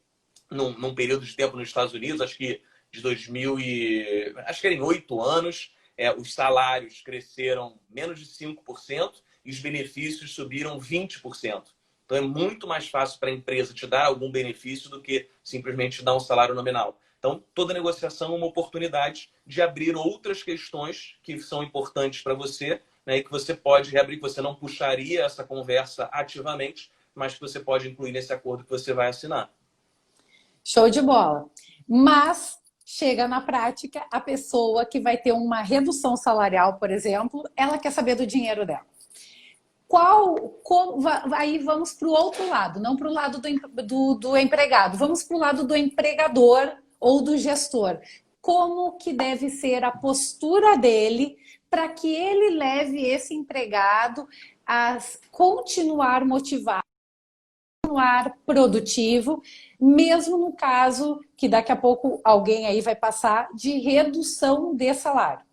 num período de tempo nos Estados Unidos, acho que de 2000 e... acho que era em 8 anos, os salários cresceram menos de 5% e os benefícios subiram 20%. Então, é muito mais fácil para a empresa te dar algum benefício do que simplesmente te dar um salário nominal. Então, toda negociação é uma oportunidade de abrir outras questões que são importantes para você, né, e que você pode reabrir, que você não puxaria essa conversa ativamente, mas que você pode incluir nesse acordo que você vai assinar. Show de bola. Mas chega na prática, a pessoa que vai ter uma redução salarial, por exemplo, ela quer saber do dinheiro dela. Aí vamos para o outro lado, não para o lado do empregado, vamos para o lado do empregador ou do gestor. Como que deve ser a postura dele para que ele leve esse empregado a continuar motivado, continuar produtivo, mesmo no caso que daqui a pouco alguém aí vai passar de redução de salário.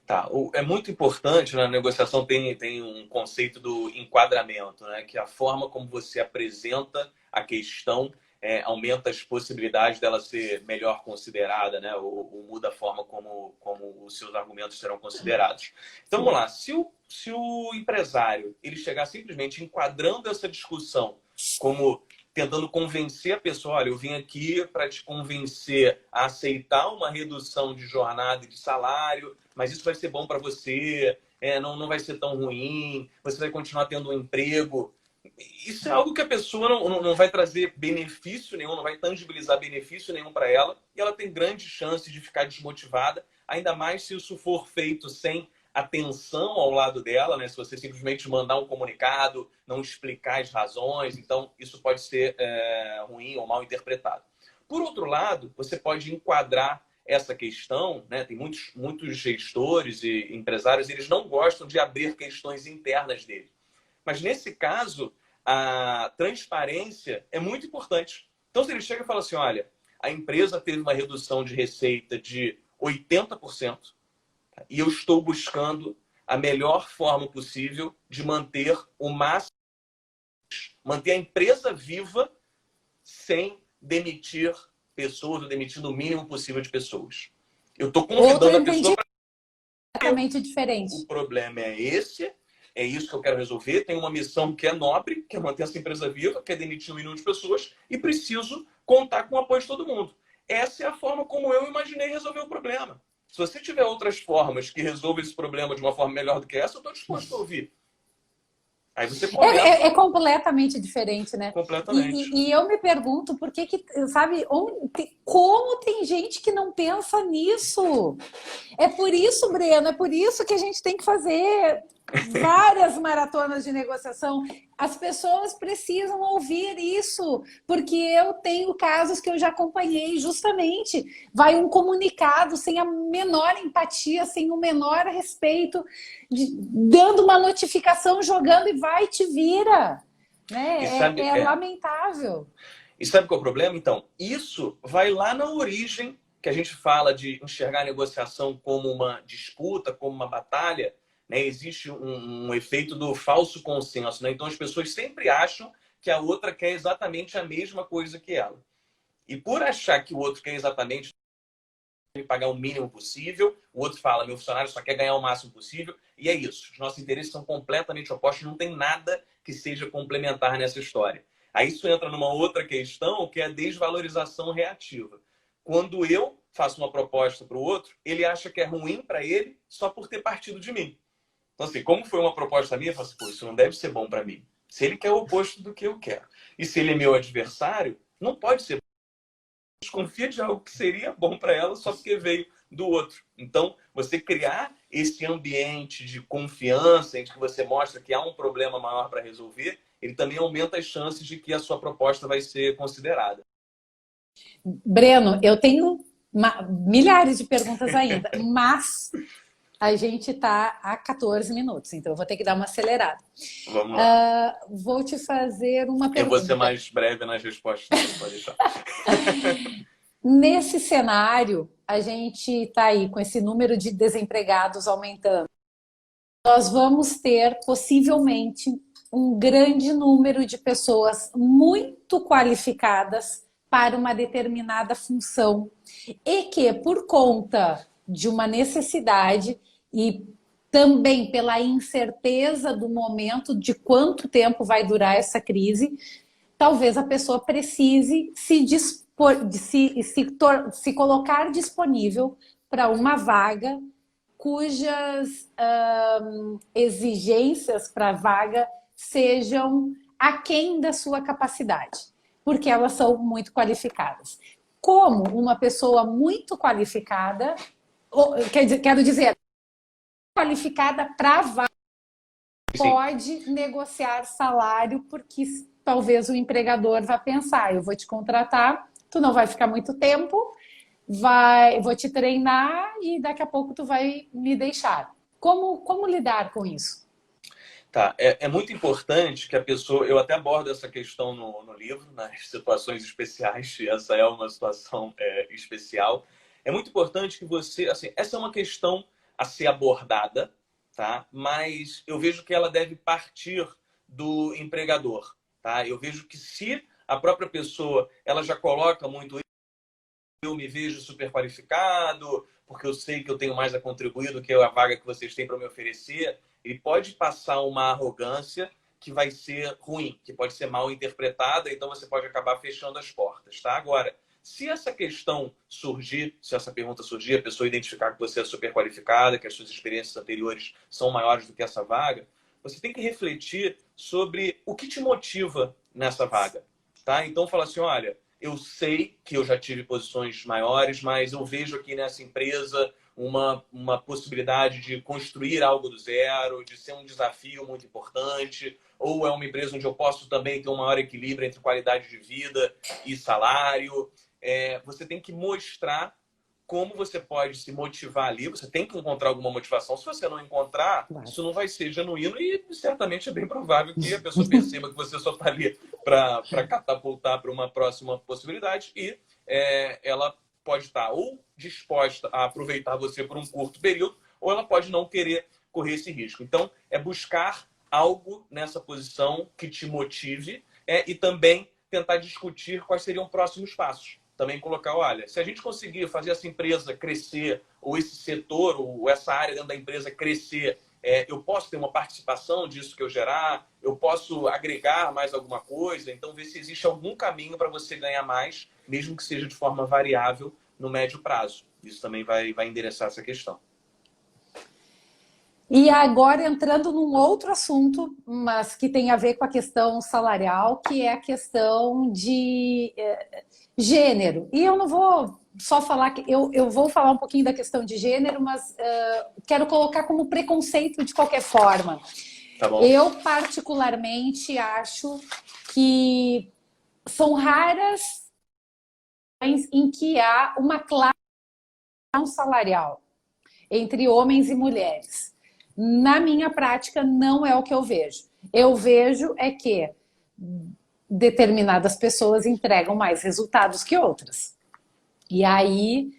Tá, é muito importante, né, na negociação tem um conceito do enquadramento, né, que é a forma como você apresenta a questão aumenta as possibilidades dela ser melhor considerada, né, ou muda a forma como os seus argumentos serão considerados. Então, vamos lá, se o empresário ele chegar simplesmente enquadrando essa discussão como tentando convencer a pessoa, olha, eu vim aqui para te convencer a aceitar uma redução de jornada e de salário, mas isso vai ser bom para você, não vai ser tão ruim, você vai continuar tendo um emprego. Isso é algo que a pessoa não vai trazer benefício nenhum, não vai tangibilizar benefício nenhum para ela, e ela tem grandes chances de ficar desmotivada, ainda mais se isso for feito sem atenção ao lado dela, né? Se você simplesmente mandar um comunicado, não explicar as razões, então isso pode ser ruim ou mal interpretado. Por outro lado, você pode enquadrar essa questão, né? Tem muitos gestores e empresários, eles não gostam de abrir questões internas dele. Mas nesse caso, a transparência é muito importante. Então, se ele chega e fala assim, olha, a empresa teve uma redução de receita de 80%, e eu estou buscando a melhor forma possível de manter manter a empresa viva sem demitir pessoas, ou demitir o mínimo possível de pessoas. Eu estou convidando a pessoa para... Completamente diferente. O problema é esse, é isso que eu quero resolver. Tenho uma missão que é nobre, que é manter essa empresa viva, que é demitir 1 milhão de pessoas, e preciso contar com o apoio de todo mundo. Essa é a forma como eu imaginei resolver o problema. Se você tiver outras formas que resolvam esse problema de uma forma melhor do que essa, eu estou disposto a ouvir. Aí você começa... É completamente diferente, né? Completamente. E eu me pergunto por que sabe, como tem gente que não pensa nisso? É por isso, Breno, é por isso que a gente tem que fazer várias maratonas de negociação. As pessoas precisam ouvir isso, porque eu tenho casos que eu já acompanhei, justamente. Vai um comunicado sem a menor empatia, sem o menor respeito, dando uma notificação, jogando e vai, te vira. Né? É lamentável. E sabe qual é o problema? Então, isso vai lá na origem, que a gente fala de enxergar a negociação como uma disputa, como uma batalha. Né? Existe um efeito do falso consenso. Né? Então, as pessoas sempre acham que a outra quer exatamente a mesma coisa que ela. E por achar que o outro quer exatamente pagar o mínimo possível, o outro fala, meu funcionário só quer ganhar o máximo possível, e é isso. Os nossos interesses são completamente opostos, não tem nada que seja complementar nessa história. Aí isso entra numa outra questão, que é a desvalorização reativa. Quando eu faço uma proposta para o outro, ele acha que é ruim para ele só por ter partido de mim. Então, assim, como foi uma proposta minha, eu falo assim, pô, isso não deve ser bom para mim. Se ele quer o oposto do que eu quero. E se ele é meu adversário, não pode ser. Desconfia de algo que seria bom para ela só porque veio do outro. Então, você criar esse ambiente de confiança, em que você mostra que há um problema maior para resolver, ele também aumenta as chances de que a sua proposta vai ser considerada. Breno, eu tenho milhares de perguntas ainda, mas a gente está a 14 minutos, então eu vou ter que dar uma acelerada. Vamos lá. Vou te fazer uma pergunta. Eu vou ser mais breve nas respostas, pode deixar. Nesse cenário, a gente está aí com esse número de desempregados aumentando. Nós vamos ter, possivelmente, um grande número de pessoas muito qualificadas para uma determinada função e que, por conta de uma necessidade e também pela incerteza do momento de quanto tempo vai durar essa crise, talvez a pessoa precise se colocar disponível para uma vaga cujas exigências para a vaga sejam aquém da sua capacidade, porque elas são muito qualificadas. Como uma pessoa muito qualificada, quero dizer, qualificada para a vaga, pode negociar salário, porque talvez o empregador vá pensar, eu vou te contratar, tu não vai ficar muito tempo, vou te treinar e daqui a pouco tu vai me deixar. Como lidar com isso? Tá, é muito importante que a pessoa, eu até abordo essa questão no livro, nas situações especiais, e essa é uma situação especial. É muito importante que você, assim, essa é uma questão a ser abordada, tá? Mas eu vejo que ela deve partir do empregador, tá? Eu vejo que se a própria pessoa, ela já coloca muito, eu me vejo super qualificado, porque eu sei que eu tenho mais a contribuir do que a vaga que vocês têm para me oferecer, ele pode passar uma arrogância que vai ser ruim, que pode ser mal interpretada, então você pode acabar fechando as portas, tá? Agora, se essa questão surgir, se essa pergunta surgir, a pessoa identificar que você é super qualificada, que as suas experiências anteriores são maiores do que essa vaga, você tem que refletir sobre o que te motiva nessa vaga, tá? Então, fala assim, olha, eu sei que eu já tive posições maiores, mas eu vejo aqui nessa empresa uma possibilidade de construir algo do zero, de ser um desafio muito importante, ou é uma empresa onde eu posso também ter um maior equilíbrio entre qualidade de vida e salário. Você tem que mostrar como você pode se motivar ali, você tem que encontrar alguma motivação. Se você não encontrar, isso não vai ser genuíno e certamente é bem provável que a pessoa perceba que você só está ali para catapultar para uma próxima possibilidade e ela pode estar ou disposta a aproveitar você por um curto período ou ela pode não querer correr esse risco. Então, é buscar algo nessa posição que te motive e também tentar discutir quais seriam próximos passos. Também colocar, olha, se a gente conseguir fazer essa empresa crescer, ou esse setor, ou essa área dentro da empresa crescer, eu posso ter uma participação disso que eu gerar, eu posso agregar mais alguma coisa, então ver se existe algum caminho para você ganhar mais, mesmo que seja de forma variável no médio prazo. Isso também vai endereçar essa questão. E agora entrando num outro assunto, mas que tem a ver com a questão salarial, que é a questão de gênero. E eu não vou só falar que eu vou falar um pouquinho da questão de gênero, mas quero colocar como preconceito de qualquer forma. Tá bom. Eu particularmente acho que são raras em que há uma classe salarial entre homens e mulheres. Na minha prática, não é o que eu vejo. Eu vejo é que determinadas pessoas entregam mais resultados que outras. E aí,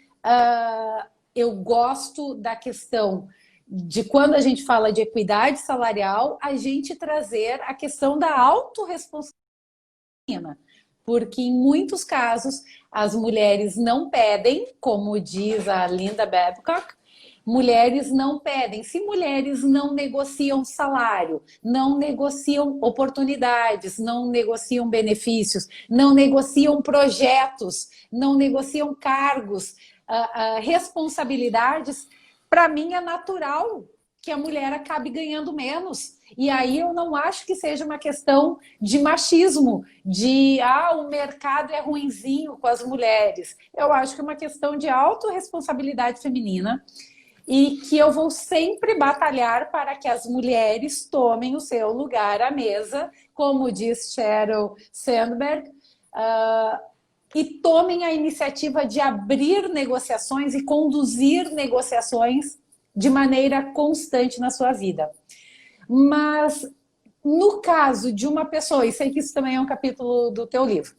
eu gosto da questão de quando a gente fala de equidade salarial, a gente trazer a questão da autorresponsabilidade porque em muitos casos as mulheres não pedem, como diz a Linda Babcock, mulheres não pedem. Se mulheres não negociam salário, não negociam oportunidades, não negociam benefícios, não negociam projetos, não negociam cargos, responsabilidades, para mim é natural que a mulher acabe ganhando menos. E aí eu não acho que seja uma questão de machismo, de o mercado é ruinzinho com as mulheres. Eu acho que é uma questão de autorresponsabilidade feminina e que eu vou sempre batalhar para que as mulheres tomem o seu lugar à mesa, como diz Sheryl Sandberg, e tomem a iniciativa de abrir negociações e conduzir negociações de maneira constante na sua vida. Mas, no caso de uma pessoa, e sei que isso também é um capítulo do teu livro,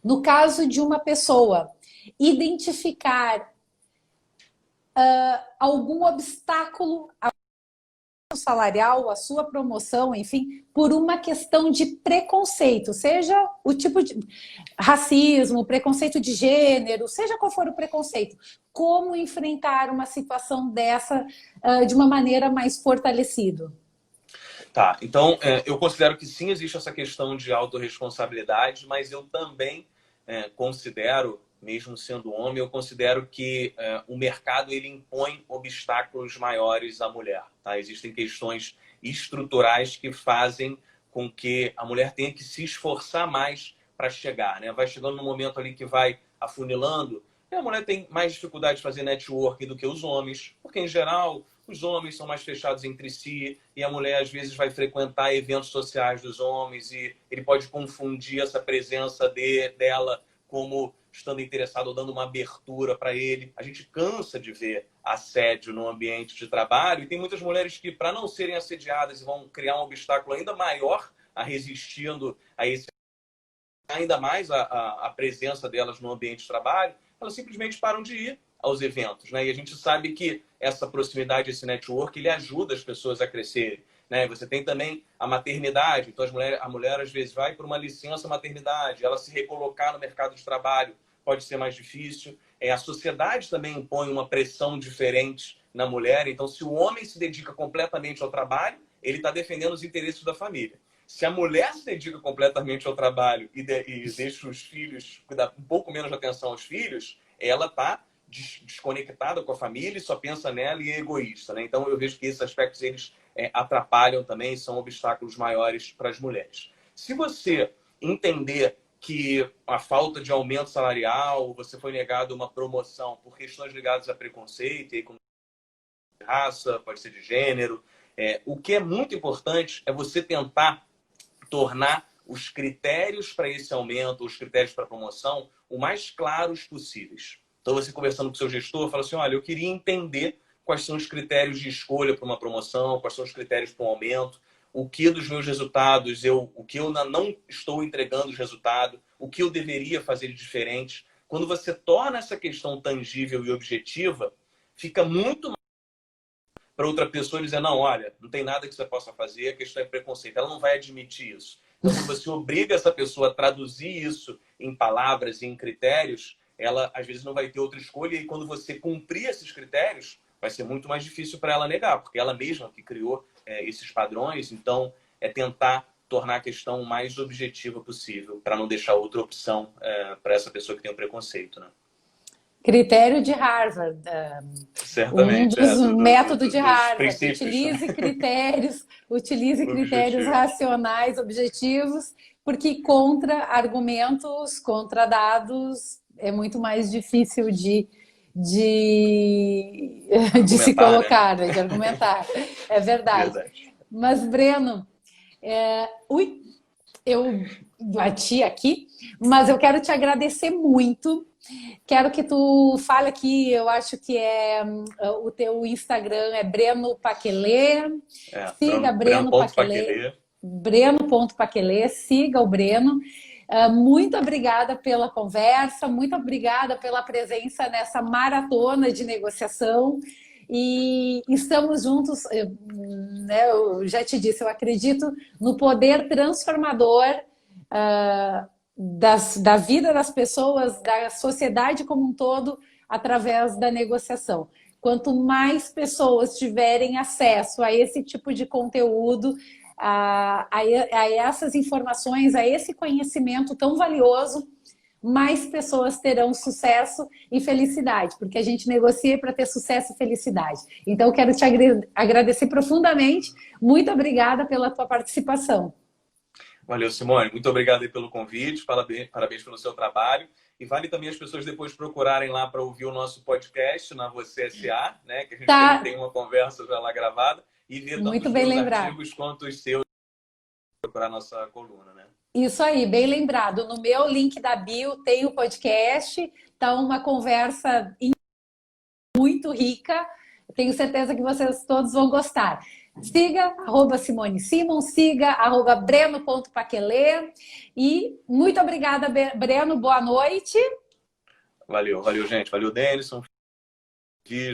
no caso de uma pessoa identificar algum obstáculo salarial, a sua promoção, enfim, por uma questão de preconceito, seja o tipo de racismo, preconceito de gênero, seja qual for o preconceito, como enfrentar uma situação dessa de uma maneira mais fortalecida? Tá, então eu considero que sim, existe essa questão de autorresponsabilidade, mas eu também considero, mesmo sendo homem, eu considero que o mercado ele impõe obstáculos maiores à mulher. Tá? Existem questões estruturais que fazem com que a mulher tenha que se esforçar mais para chegar. Né? Vai chegando no momento ali que vai afunilando, e a mulher tem mais dificuldade de fazer networking do que os homens, porque, em geral, os homens são mais fechados entre si e a mulher, às vezes, vai frequentar eventos sociais dos homens e ele pode confundir essa presença dela como estando interessado ou dando uma abertura para ele. A gente cansa de ver assédio no ambiente de trabalho e tem muitas mulheres que, para não serem assediadas, vão criar um obstáculo ainda maior resistindo a esse, ainda mais a presença delas no ambiente de trabalho, elas simplesmente param de ir aos eventos, né? E a gente sabe que essa proximidade, esse network, ele ajuda as pessoas a crescerem, né? Você tem também a maternidade, então a mulher às vezes vai por uma licença maternidade, ela se recolocar no mercado de trabalho pode ser mais difícil. A sociedade também impõe uma pressão diferente na mulher, então se o homem se dedica completamente ao trabalho, ele está defendendo os interesses da família. Se a mulher se dedica completamente ao trabalho e deixa os filhos, dá um pouco menos de atenção aos filhos, ela está desconectada com a família e só pensa nela e é egoísta. Né? Então eu vejo que esses aspectos eles atrapalham também, são obstáculos maiores para as mulheres. Se você entender que a falta de aumento salarial, você foi negado uma promoção por questões ligadas a preconceito, e como de raça, pode ser de gênero, o que é muito importante é você tentar tornar os critérios para esse aumento, os critérios para promoção, o mais claros possíveis. Então, você conversando com o seu gestor, fala assim, olha, eu queria entender quais são os critérios de escolha para uma promoção, quais são os critérios para um aumento, o que dos meus resultados, o que eu não estou entregando de resultado, o que eu deveria fazer de diferente. Quando você torna essa questão tangível e objetiva, fica muito mais para outra pessoa dizer, não, olha, não tem nada que você possa fazer, a questão é preconceito. Ela não vai admitir isso. Então, quando você obriga essa pessoa a traduzir isso em palavras e em critérios, ela, às vezes, não vai ter outra escolha. E quando você cumprir esses critérios, vai ser muito mais difícil para ela negar, porque ela mesma que criou esses padrões. Então, é tentar tornar a questão o mais objetiva possível, para não deixar outra opção para essa pessoa que tem um preconceito, né? Critério de Harvard. Certamente. Um dos métodos de Harvard. Princípios. Utilize critérios racionais, objetivos, porque contra argumentos, contra dados, é muito mais difícil de se colocar, né? De argumentar. É verdade. Mas, Breno, eu bati aqui, mas eu quero te agradecer muito. Quero que tu fale aqui, eu acho que o teu Instagram é Breno Paquelê. Siga Breno Paquelê. Breno.paquelê, siga o Breno. Muito obrigada pela conversa, muito obrigada pela presença nessa maratona de negociação. E estamos juntos, né, eu já te disse, eu acredito no poder transformador da vida das pessoas, da sociedade como um todo, através da negociação. Quanto mais pessoas tiverem acesso a esse tipo de conteúdo, a essas informações, a esse conhecimento tão valioso, mais pessoas terão sucesso e felicidade, porque a gente negocia para ter sucesso e felicidade. Então, eu quero te agradecer profundamente. Muito obrigada pela tua participação. Valeu, Simone. Muito obrigado aí pelo convite. Parabéns pelo seu trabalho. E vale também as pessoas depois procurarem lá para ouvir o nosso podcast na Você SA, né? Que a gente Tá. tem uma conversa já lá gravada e ver tanto Muito os bem meus lembrado. artigos quanto os seus, procurar nossa coluna, né? Isso aí, bem lembrado. No meu link da bio tem o podcast, tá uma conversa muito rica. Tenho certeza que vocês todos vão gostar. Siga @Simone Simon, siga @breno.paquelê. E muito obrigada, Breno. Boa noite. Valeu, valeu, gente. Valeu, Denison,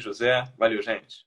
José. Valeu, gente.